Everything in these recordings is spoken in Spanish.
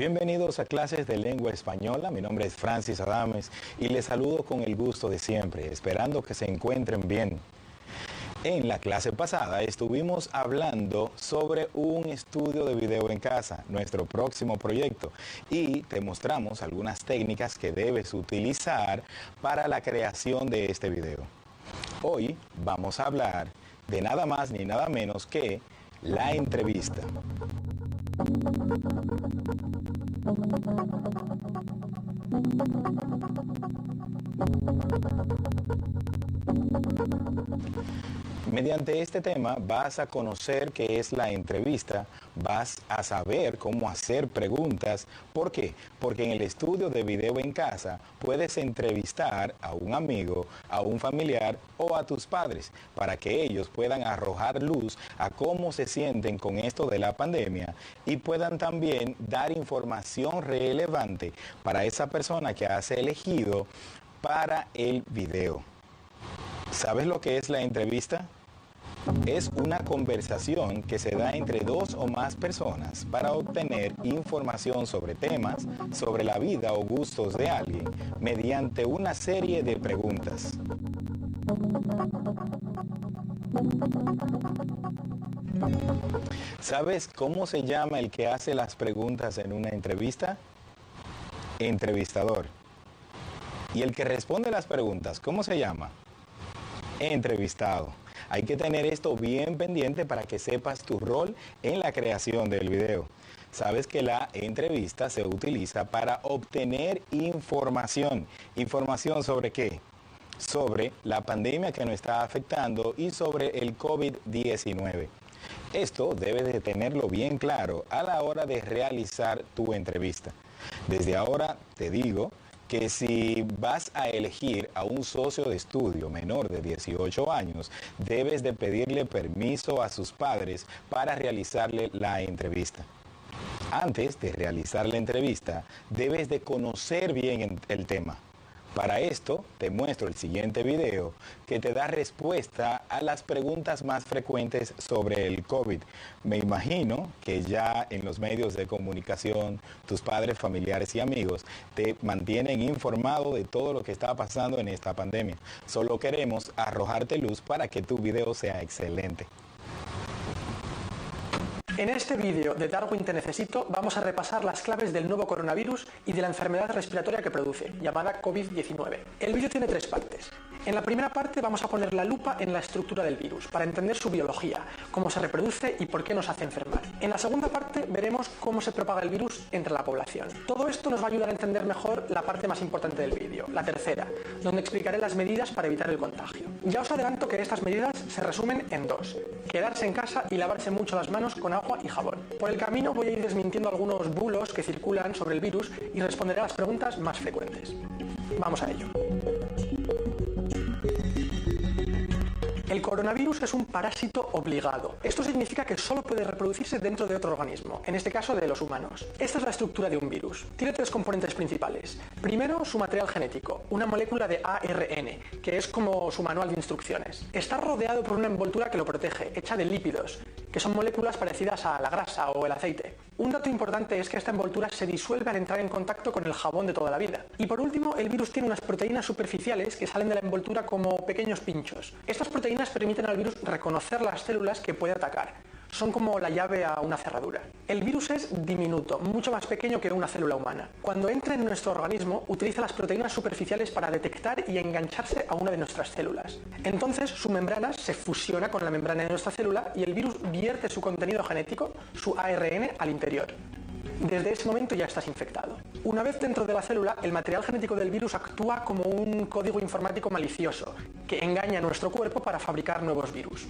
Bienvenidos a Clases de Lengua Española. Mi nombre es Francis Adames y les saludo con el gusto de siempre, esperando que se encuentren bien. En la clase pasada estuvimos hablando sobre un estudio de video en casa, nuestro próximo proyecto, y te mostramos algunas técnicas que debes utilizar para la creación de este video. Hoy vamos a hablar de nada más ni nada menos que la entrevista. Mediante este tema vas a conocer qué es la entrevista, vas a saber cómo hacer preguntas. ¿Por qué? Porque en el estudio de video en casa puedes entrevistar a un amigo, a un familiar o a tus padres para que ellos puedan arrojar luz a cómo se sienten con esto de la pandemia y puedan también dar información relevante para esa persona que has elegido para el video. ¿Sabes lo que es la entrevista? Es una conversación que se da entre dos o más personas para obtener información sobre temas, sobre la vida o gustos de alguien, mediante una serie de preguntas. ¿Sabes cómo se llama el que hace las preguntas en una entrevista? Entrevistador. ¿Y el que responde las preguntas, cómo se llama? Entrevistado. Hay que tener esto bien pendiente para que sepas tu rol en la creación del video. Sabes que la entrevista se utiliza para obtener información. ¿Información sobre qué? Sobre la pandemia que nos está afectando y sobre el COVID-19. Esto debes de tenerlo bien claro a la hora de realizar tu entrevista. Desde ahora te digo que si vas a elegir a un socio de estudio menor de 18 años, debes de pedirle permiso a sus padres para realizarle la entrevista. Antes de realizar la entrevista, debes de conocer bien el tema. Para esto, te muestro el siguiente video que te da respuesta a las preguntas más frecuentes sobre el COVID. Me imagino que ya en los medios de comunicación, tus padres, familiares y amigos te mantienen informado de todo lo que está pasando en esta pandemia. Solo queremos arrojarte luz para que tu video sea excelente. En este vídeo de Darwin Te Necesito vamos a repasar las claves del nuevo coronavirus y de la enfermedad respiratoria que produce, llamada COVID-19. El vídeo tiene tres partes. En la primera parte vamos a poner la lupa en la estructura del virus, para entender su biología, cómo se reproduce y por qué nos hace enfermar. En la segunda parte veremos cómo se propaga el virus entre la población. Todo esto nos va a ayudar a entender mejor la parte más importante del vídeo, la tercera, donde explicaré las medidas para evitar el contagio. Ya os adelanto que estas medidas se resumen en dos: quedarse en casa y lavarse mucho las manos con agua y jabón. Por el camino voy a ir desmintiendo algunos bulos que circulan sobre el virus y responderé a las preguntas más frecuentes. Vamos a ello. El coronavirus es un parásito obligado. Esto significa que solo puede reproducirse dentro de otro organismo, en este caso de los humanos. Esta es la estructura de un virus. Tiene tres componentes principales. Primero, su material genético, una molécula de ARN, que es como su manual de instrucciones. Está rodeado por una envoltura que lo protege, hecha de lípidos, que son moléculas parecidas a la grasa o el aceite. Un dato importante es que esta envoltura se disuelve al entrar en contacto con el jabón de toda la vida. Y por último, el virus tiene unas proteínas superficiales que salen de la envoltura como pequeños pinchos. Estas proteínas permiten al virus reconocer las células que puede atacar. Son como la llave a una cerradura. El virus es diminuto, mucho más pequeño que una célula humana. Cuando entra en nuestro organismo, utiliza las proteínas superficiales para detectar y engancharse a una de nuestras células. Entonces, su membrana se fusiona con la membrana de nuestra célula y el virus vierte su contenido genético, su ARN, al interior. Desde ese momento ya estás infectado. Una vez dentro de la célula, el material genético del virus actúa como un código informático malicioso que engaña a nuestro cuerpo para fabricar nuevos virus.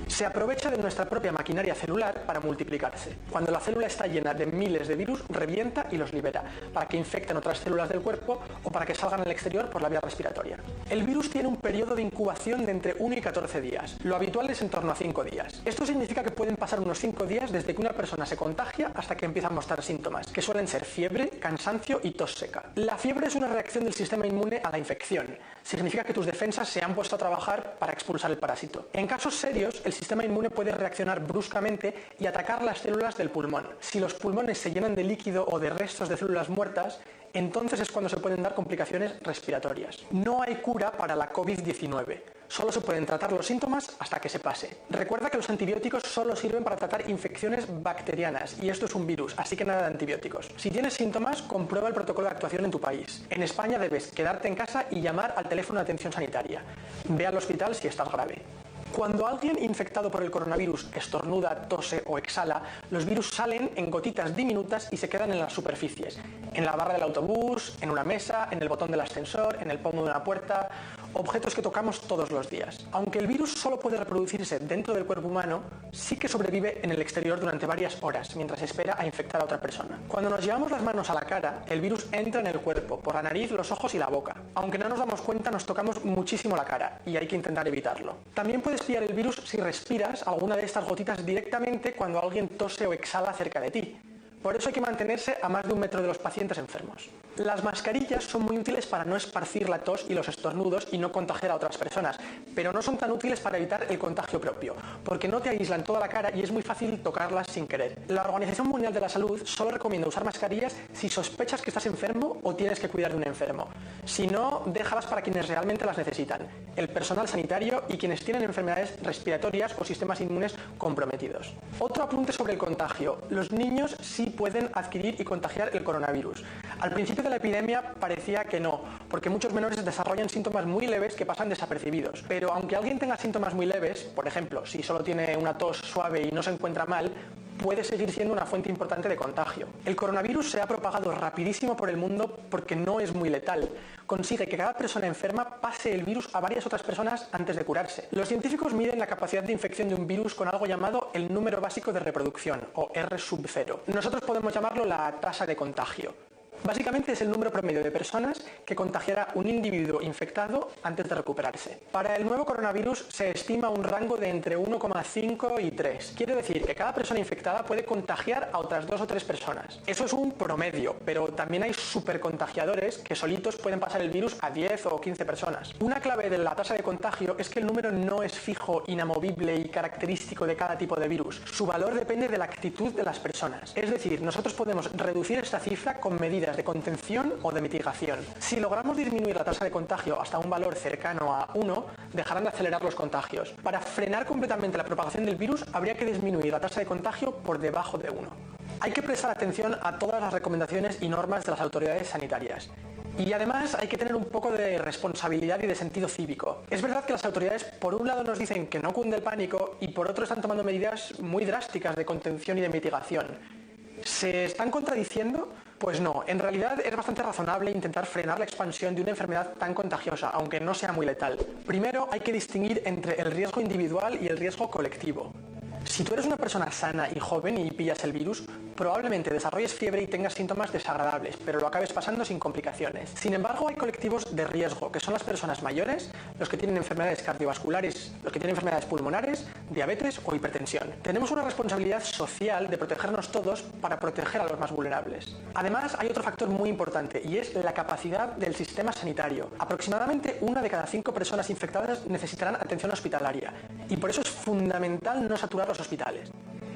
Se aprovecha de nuestra propia maquinaria celular para multiplicarse. Cuando la célula está llena de miles de virus, revienta y los libera, para que infecten otras células del cuerpo o para que salgan al exterior por la vía respiratoria. El virus tiene un periodo de incubación de entre 1 y 14 días. Lo habitual es en torno a 5 días. Esto significa que pueden pasar unos 5 días desde que una persona se contagia hasta que empieza a mostrar síntomas, que suelen ser fiebre, cansancio y tos seca. La fiebre es una reacción del sistema inmune a la infección. Significa que tus defensas se han puesto a trabajar para expulsar el parásito. En casos serios, el sistema inmune puede reaccionar bruscamente y atacar las células del pulmón. Si los pulmones se llenan de líquido o de restos de células muertas, entonces es cuando se pueden dar complicaciones respiratorias. No hay cura para la COVID-19. Solo se pueden tratar los síntomas hasta que se pase. Recuerda que los antibióticos solo sirven para tratar infecciones bacterianas y esto es un virus, así que nada de antibióticos. Si tienes síntomas, comprueba el protocolo de actuación en tu país. En España debes quedarte en casa y llamar al teléfono de atención sanitaria. Ve al hospital si estás grave. Cuando alguien infectado por el coronavirus estornuda, tose o exhala, los virus salen en gotitas diminutas y se quedan en las superficies. En la barra del autobús, en una mesa, en el botón del ascensor, en el pomo de una puerta, objetos que tocamos todos los días. Aunque el virus solo puede reproducirse dentro del cuerpo humano, sí que sobrevive en el exterior durante varias horas, mientras espera a infectar a otra persona. Cuando nos llevamos las manos a la cara, el virus entra en el cuerpo, por la nariz, los ojos y la boca. Aunque no nos damos cuenta, nos tocamos muchísimo la cara y hay que intentar evitarlo. También puedes pillar el virus si respiras alguna de estas gotitas directamente cuando alguien tose o exhala cerca de ti. Por eso hay que mantenerse a más de 1 metro de los pacientes enfermos. Las mascarillas son muy útiles para no esparcir la tos y los estornudos y no contagiar a otras personas, pero no son tan útiles para evitar el contagio propio, porque no te aíslan toda la cara y es muy fácil tocarlas sin querer. La Organización Mundial de la Salud solo recomienda usar mascarillas si sospechas que estás enfermo o tienes que cuidar de un enfermo. Si no, déjalas para quienes realmente las necesitan, el personal sanitario y quienes tienen enfermedades respiratorias o sistemas inmunes comprometidos. Otro apunte sobre el contagio. Los niños sí pueden adquirir y contagiar el coronavirus. Al principio de la epidemia parecía que no, porque muchos menores desarrollan síntomas muy leves que pasan desapercibidos. Pero aunque alguien tenga síntomas muy leves, por ejemplo, si solo tiene una tos suave y no se encuentra mal, puede seguir siendo una fuente importante de contagio. El coronavirus se ha propagado rapidísimo por el mundo porque no es muy letal. Consigue que cada persona enferma pase el virus a varias otras personas antes de curarse. Los científicos miden la capacidad de infección de un virus con algo llamado el número básico de reproducción, o R0. Nosotros podemos llamarlo la tasa de contagio. Básicamente es el número promedio de personas que contagiará un individuo infectado antes de recuperarse. Para el nuevo coronavirus se estima un rango de entre 1,5 y 3. Quiere decir que cada persona infectada puede contagiar a otras 2 o 3 personas. Eso es un promedio, pero también hay supercontagiadores que solitos pueden pasar el virus a 10 o 15 personas. Una clave de la tasa de contagio es que el número no es fijo, inamovible y característico de cada tipo de virus. Su valor depende de la actitud de las personas. Es decir, nosotros podemos reducir esta cifra con medidas de contención o de mitigación. Si logramos disminuir la tasa de contagio hasta un valor cercano a 1, dejarán de acelerar los contagios. Para frenar completamente la propagación del virus, habría que disminuir la tasa de contagio por debajo de 1. Hay que prestar atención a todas las recomendaciones y normas de las autoridades sanitarias. Y además hay que tener un poco de responsabilidad y de sentido cívico. Es verdad que las autoridades por un lado nos dicen que no cunde el pánico y por otro están tomando medidas muy drásticas de contención y de mitigación. ¿Se están contradiciendo? Pues no, en realidad es bastante razonable intentar frenar la expansión de una enfermedad tan contagiosa, aunque no sea muy letal. Primero hay que distinguir entre el riesgo individual y el riesgo colectivo. Si tú eres una persona sana y joven y pillas el virus, probablemente desarrolles fiebre y tengas síntomas desagradables, pero lo acabes pasando sin complicaciones. Sin embargo, hay colectivos de riesgo, que son las personas mayores, los que tienen enfermedades cardiovasculares, los que tienen enfermedades pulmonares, diabetes o hipertensión. Tenemos una responsabilidad social de protegernos todos para proteger a los más vulnerables. Además, hay otro factor muy importante y es la capacidad del sistema sanitario. Aproximadamente 1 de cada 5 personas infectadas necesitarán atención hospitalaria y por eso es fundamental no saturar los hospitales.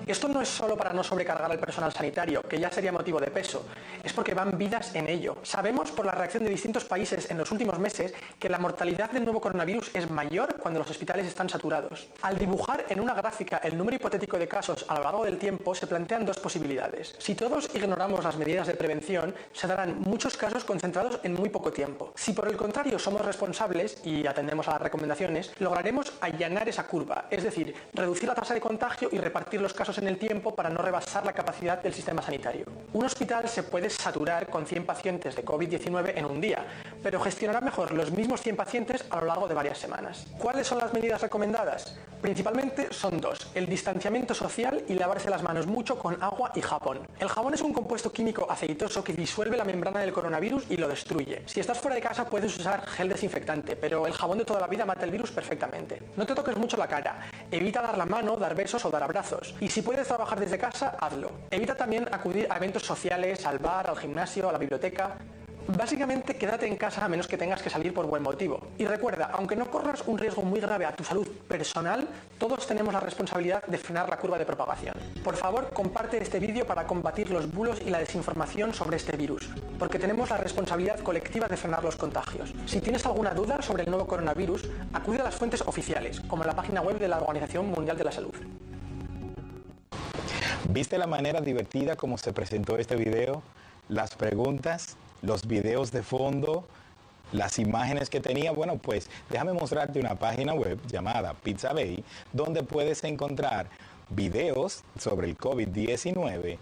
Esto no es solo para no sobrecargar al personal sanitario, que ya sería motivo de peso, es porque van vidas en ello. Sabemos por la reacción de distintos países en los últimos meses que la mortalidad del nuevo coronavirus es mayor cuando los hospitales están saturados. Al dibujar en una gráfica el número hipotético de casos a lo largo del tiempo, se plantean 2 posibilidades. Si todos ignoramos las medidas de prevención, se darán muchos casos concentrados en muy poco tiempo. Si por el contrario somos responsables y atendemos a las recomendaciones, lograremos allanar esa curva, es decir, reducir la tasa de contagio y repartir los casos en el tiempo para no rebasar la capacidad del sistema sanitario. Un hospital se puede saturar con 100 pacientes de COVID-19 en un día, pero gestionará mejor los mismos 100 pacientes a lo largo de varias semanas. ¿Cuáles son las medidas recomendadas? Principalmente son dos: el distanciamiento social y lavarse las manos mucho con agua y jabón. El jabón es un compuesto químico aceitoso que disuelve la membrana del coronavirus y lo destruye. Si estás fuera de casa puedes usar gel desinfectante, pero el jabón de toda la vida mata el virus perfectamente. No te toques mucho la cara, evita dar la mano, dar besos o dar abrazos. Y si puedes trabajar desde casa, hazlo. Evita también acudir a eventos sociales, al bar, al gimnasio, a la biblioteca. Básicamente, quédate en casa a menos que tengas que salir por buen motivo. Y recuerda, aunque no corras un riesgo muy grave a tu salud personal, todos tenemos la responsabilidad de frenar la curva de propagación. Por favor, comparte este vídeo para combatir los bulos y la desinformación sobre este virus, porque tenemos la responsabilidad colectiva de frenar los contagios. Si tienes alguna duda sobre el nuevo coronavirus, acude a las fuentes oficiales, como la página web de la Organización Mundial de la Salud. ¿Viste la manera divertida como se presentó este video? Las preguntas, los videos de fondo, las imágenes que tenía. Bueno, pues déjame mostrarte una página web llamada Pixabay, donde puedes encontrar videos sobre el COVID-19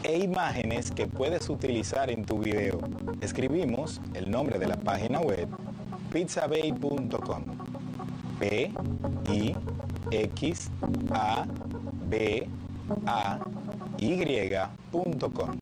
e imágenes que puedes utilizar en tu video. Escribimos el nombre de la página web, pixabay.com. pixabay.com.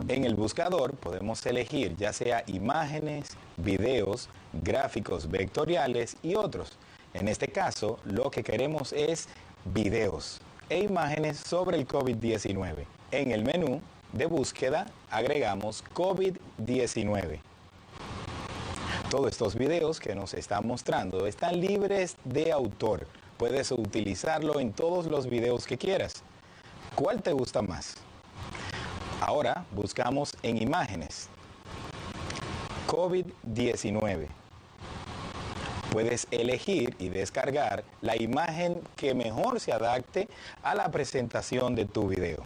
En el buscador podemos elegir ya sea imágenes, videos, gráficos vectoriales y otros. En este caso, lo que queremos es videos e imágenes sobre el COVID-19. En el menú de búsqueda agregamos COVID-19. Todos estos videos que nos están mostrando están libres de autor. Puedes utilizarlo en todos los videos que quieras. ¿Cuál te gusta más? Ahora buscamos en imágenes. COVID-19. Puedes elegir y descargar la imagen que mejor se adapte a la presentación de tu video.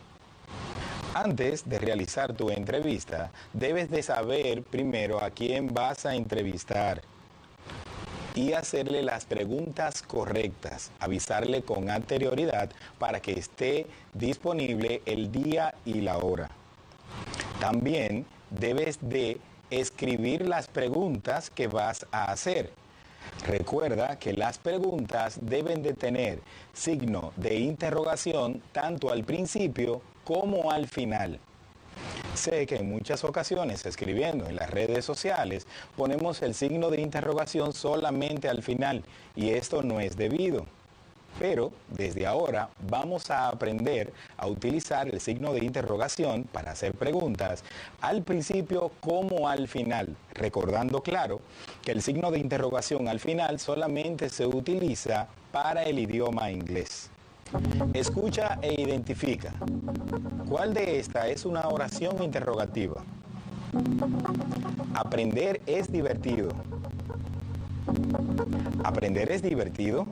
Antes de realizar tu entrevista, debes de saber primero a quién vas a entrevistar y hacerle las preguntas correctas, avisarle con anterioridad para que esté disponible el día y la hora. También debes de escribir las preguntas que vas a hacer. Recuerda que las preguntas deben de tener signo de interrogación tanto al principio como al final. Sé que en muchas ocasiones escribiendo en las redes sociales ponemos el signo de interrogación solamente al final y esto no es debido. Pero desde ahora vamos a aprender a utilizar el signo de interrogación para hacer preguntas al principio como al final, recordando claro que el signo de interrogación al final solamente se utiliza para el idioma inglés. Escucha e identifica. ¿Cuál de esta es una oración interrogativa? Aprender es divertido. ¿Aprender es divertido?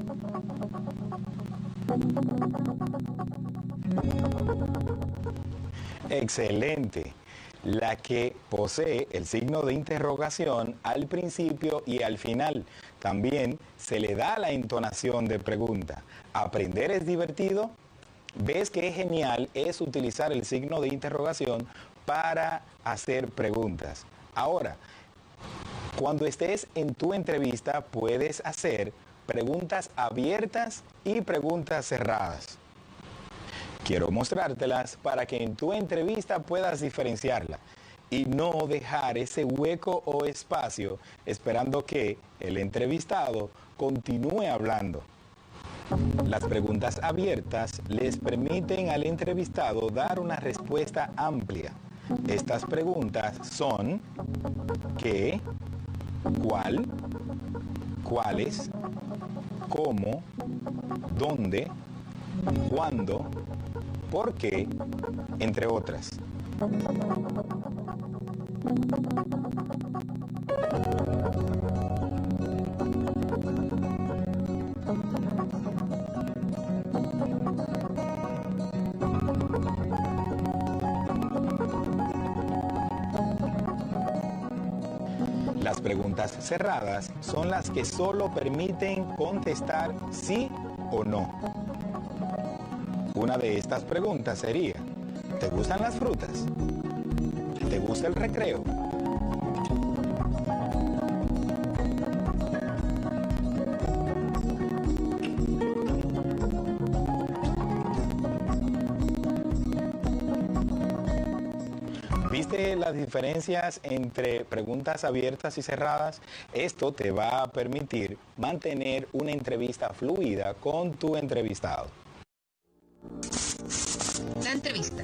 Excelente. La que posee el signo de interrogación al principio y al final. También se le da la entonación de pregunta. ¿Aprender es divertido? ¿Ves qué genial es utilizar el signo de interrogación para hacer preguntas? Ahora, cuando estés en tu entrevista puedes hacer preguntas abiertas y preguntas cerradas. Quiero mostrártelas para que en tu entrevista puedas diferenciarla y no dejar ese hueco o espacio esperando que el entrevistado continúe hablando. Las preguntas abiertas les permiten al entrevistado dar una respuesta amplia. Estas preguntas son ¿qué?, ¿cuál?, ¿cuáles?, ¿cómo?, ¿dónde?, ¿cuándo?, ¿por qué?, entre otras. Las preguntas cerradas son las que solo permiten contestar sí o no. Una de estas preguntas sería, ¿te gustan las frutas? ¿Te gusta el recreo? ¿Viste las diferencias entre preguntas abiertas y cerradas? Esto te va a permitir mantener una entrevista fluida con tu entrevistado. La entrevista.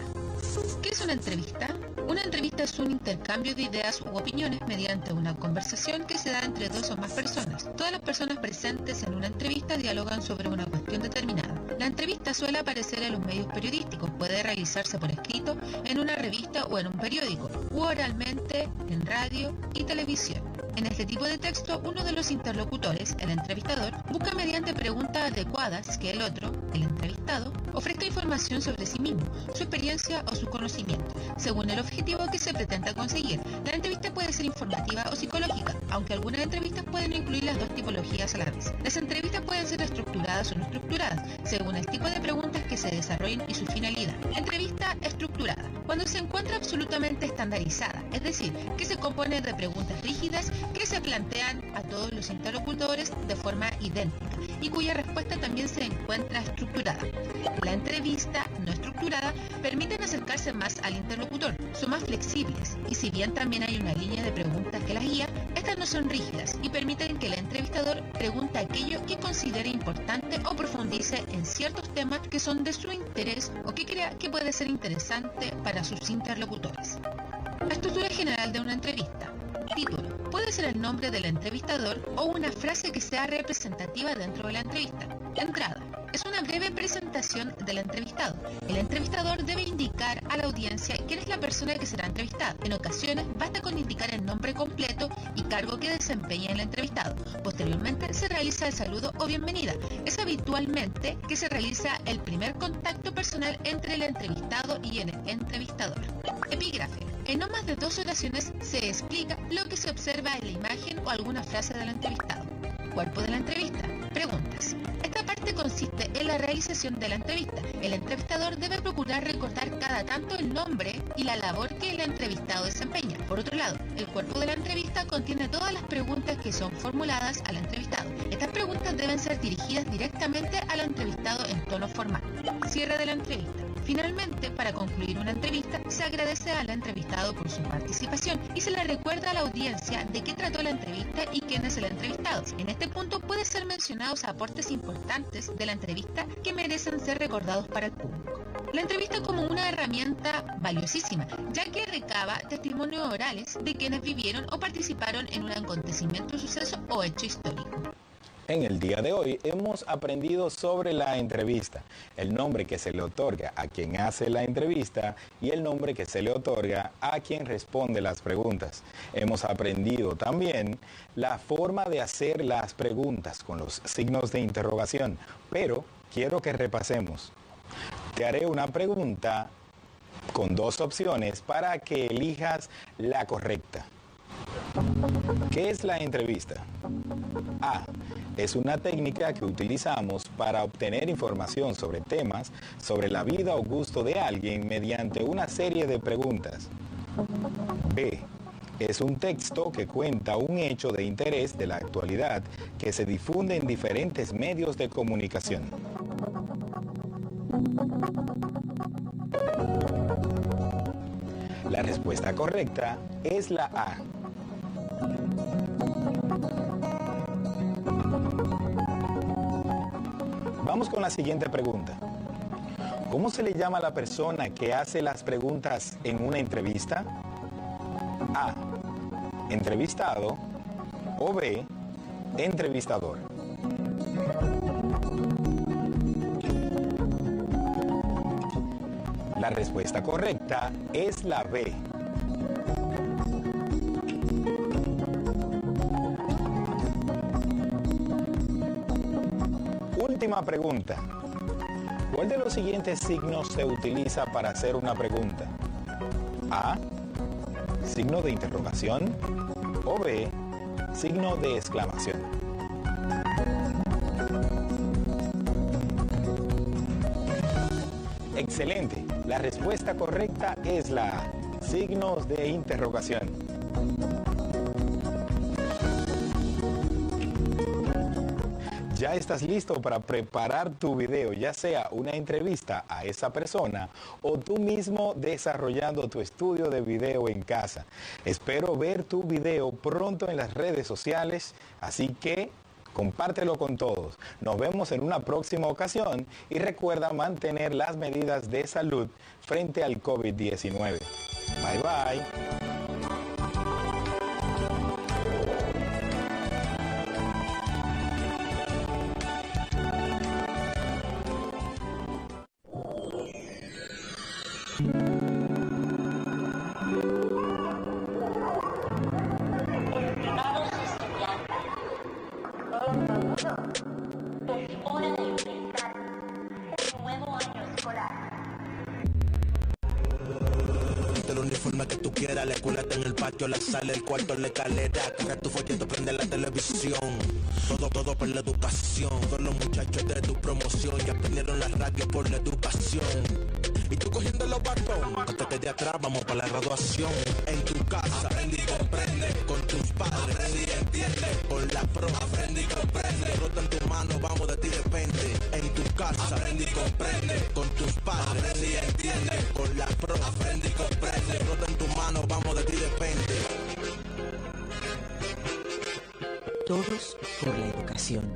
¿Qué es una entrevista? Una entrevista es un intercambio de ideas u opiniones mediante una conversación que se da entre dos o más personas. Todas las personas presentes en una entrevista dialogan sobre una cuestión determinada. La entrevista suele aparecer en los medios periodísticos, puede realizarse por escrito, en una revista o en un periódico, u oralmente en radio y televisión. En este tipo de texto, uno de los interlocutores, el entrevistador, busca mediante preguntas adecuadas que el otro, el entrevistado, ofrezca información sobre sí mismo, su experiencia o su conocimiento, según el objetivo que se pretenda conseguir. La entrevista puede ser informativa o psicológica, aunque algunas entrevistas pueden incluir las dos tipologías a la vez. Las entrevistas pueden ser estructuradas o no estructuradas, según el tipo de preguntas que se desarrollen y su finalidad. Entrevista estructurada, cuando se encuentra absolutamente estandarizada, es decir, que se compone de preguntas rígidas que se plantean a todos los interlocutores de forma idéntica y cuya respuesta también se encuentra estructurada. La entrevista no estructurada permiten acercarse más al interlocutor, son más flexibles y si bien también hay una línea de preguntas que las guía, estas no son rígidas y permiten que el entrevistador pregunte aquello que considere importante o profundice en ciertos temas que son de su interés o que crea que puede ser interesante para sus interlocutores. La estructura general de una entrevista. Título. Puede ser el nombre del entrevistador o una frase que sea representativa dentro de la entrevista. Entrada. Es una breve presentación del entrevistado. El entrevistador debe indicar a la audiencia quién es la persona que será entrevistada. En ocasiones basta con indicar el nombre completo y cargo que desempeña el entrevistado. Posteriormente se realiza el saludo o bienvenida. Es habitualmente que se realiza el primer contacto personal entre el entrevistado y el entrevistador. Epígrafe. En no más de 2 oraciones se explica lo que se observa en la imagen o alguna frase del entrevistado. Cuerpo de la entrevista. Preguntas. Esta parte consiste en la realización de la entrevista. El entrevistador debe procurar recordar cada tanto el nombre y la labor que el entrevistado desempeña. Por otro lado, el cuerpo de la entrevista contiene todas las preguntas que son formuladas al entrevistado. Estas preguntas deben ser dirigidas directamente al entrevistado en tono formal. Cierre de la entrevista. Finalmente, para concluir una entrevista, se agradece al entrevistado por su participación y se le recuerda a la audiencia de qué trató la entrevista y quién es el entrevistado. En este punto pueden ser mencionados aportes importantes de la entrevista que merecen ser recordados para el público. La entrevista como una herramienta valiosísima, ya que recaba testimonios orales de quienes vivieron o participaron en un acontecimiento, suceso o hecho histórico. En el día de hoy hemos aprendido sobre la entrevista, el nombre que se le otorga a quien hace la entrevista y el nombre que se le otorga a quien responde las preguntas. Hemos aprendido también la forma de hacer las preguntas con los signos de interrogación, pero quiero que repasemos. Te haré una pregunta con 2 opciones para que elijas la correcta. ¿Qué es la entrevista? A. Es una técnica que utilizamos para obtener información sobre temas, sobre la vida o gusto de alguien mediante una serie de preguntas. B. Es un texto que cuenta un hecho de interés de la actualidad que se difunde en diferentes medios de comunicación. La respuesta correcta es la A. Vamos con la siguiente pregunta. ¿Cómo se le llama a la persona que hace las preguntas en una entrevista? A. Entrevistado. O B. Entrevistador. La respuesta correcta es la B. Última pregunta. ¿Cuál de los siguientes signos se utiliza para hacer una pregunta? A. Signo de interrogación. O B. Signo de exclamación. Excelente. La respuesta correcta es la A. signos de interrogación. Ya estás listo para preparar tu video, ya sea una entrevista a esa persona o tú mismo desarrollando tu estudio de video en casa. Espero ver tu video pronto en las redes sociales, así que compártelo con todos. Nos vemos en una próxima ocasión y recuerda mantener las medidas de salud frente al COVID-19. Bye bye. Es hora de empezar un nuevo año escolar. El uniforme que tú quieras, la escuela está en el patio, la sala, el cuarto, la escalera. Corre tu folleto, prende la televisión. Todo por la educación. Todos los muchachos de tu promoción ya prendieron la radio por la educación. Y tú cogiendo los bastones, antes de atrás vamos para la graduación. En tu casa, aprende y comprende. Con tus padres, aprende y entiende. Con la pro, aprende y comprende. Rota en tu mano, vamos, de ti depende. En tu casa, aprende y comprende. Con tus padres, aprende y entiende. Con la pro, aprende y comprende. Rota en tu mano, vamos, de ti depende. Todos por la educación.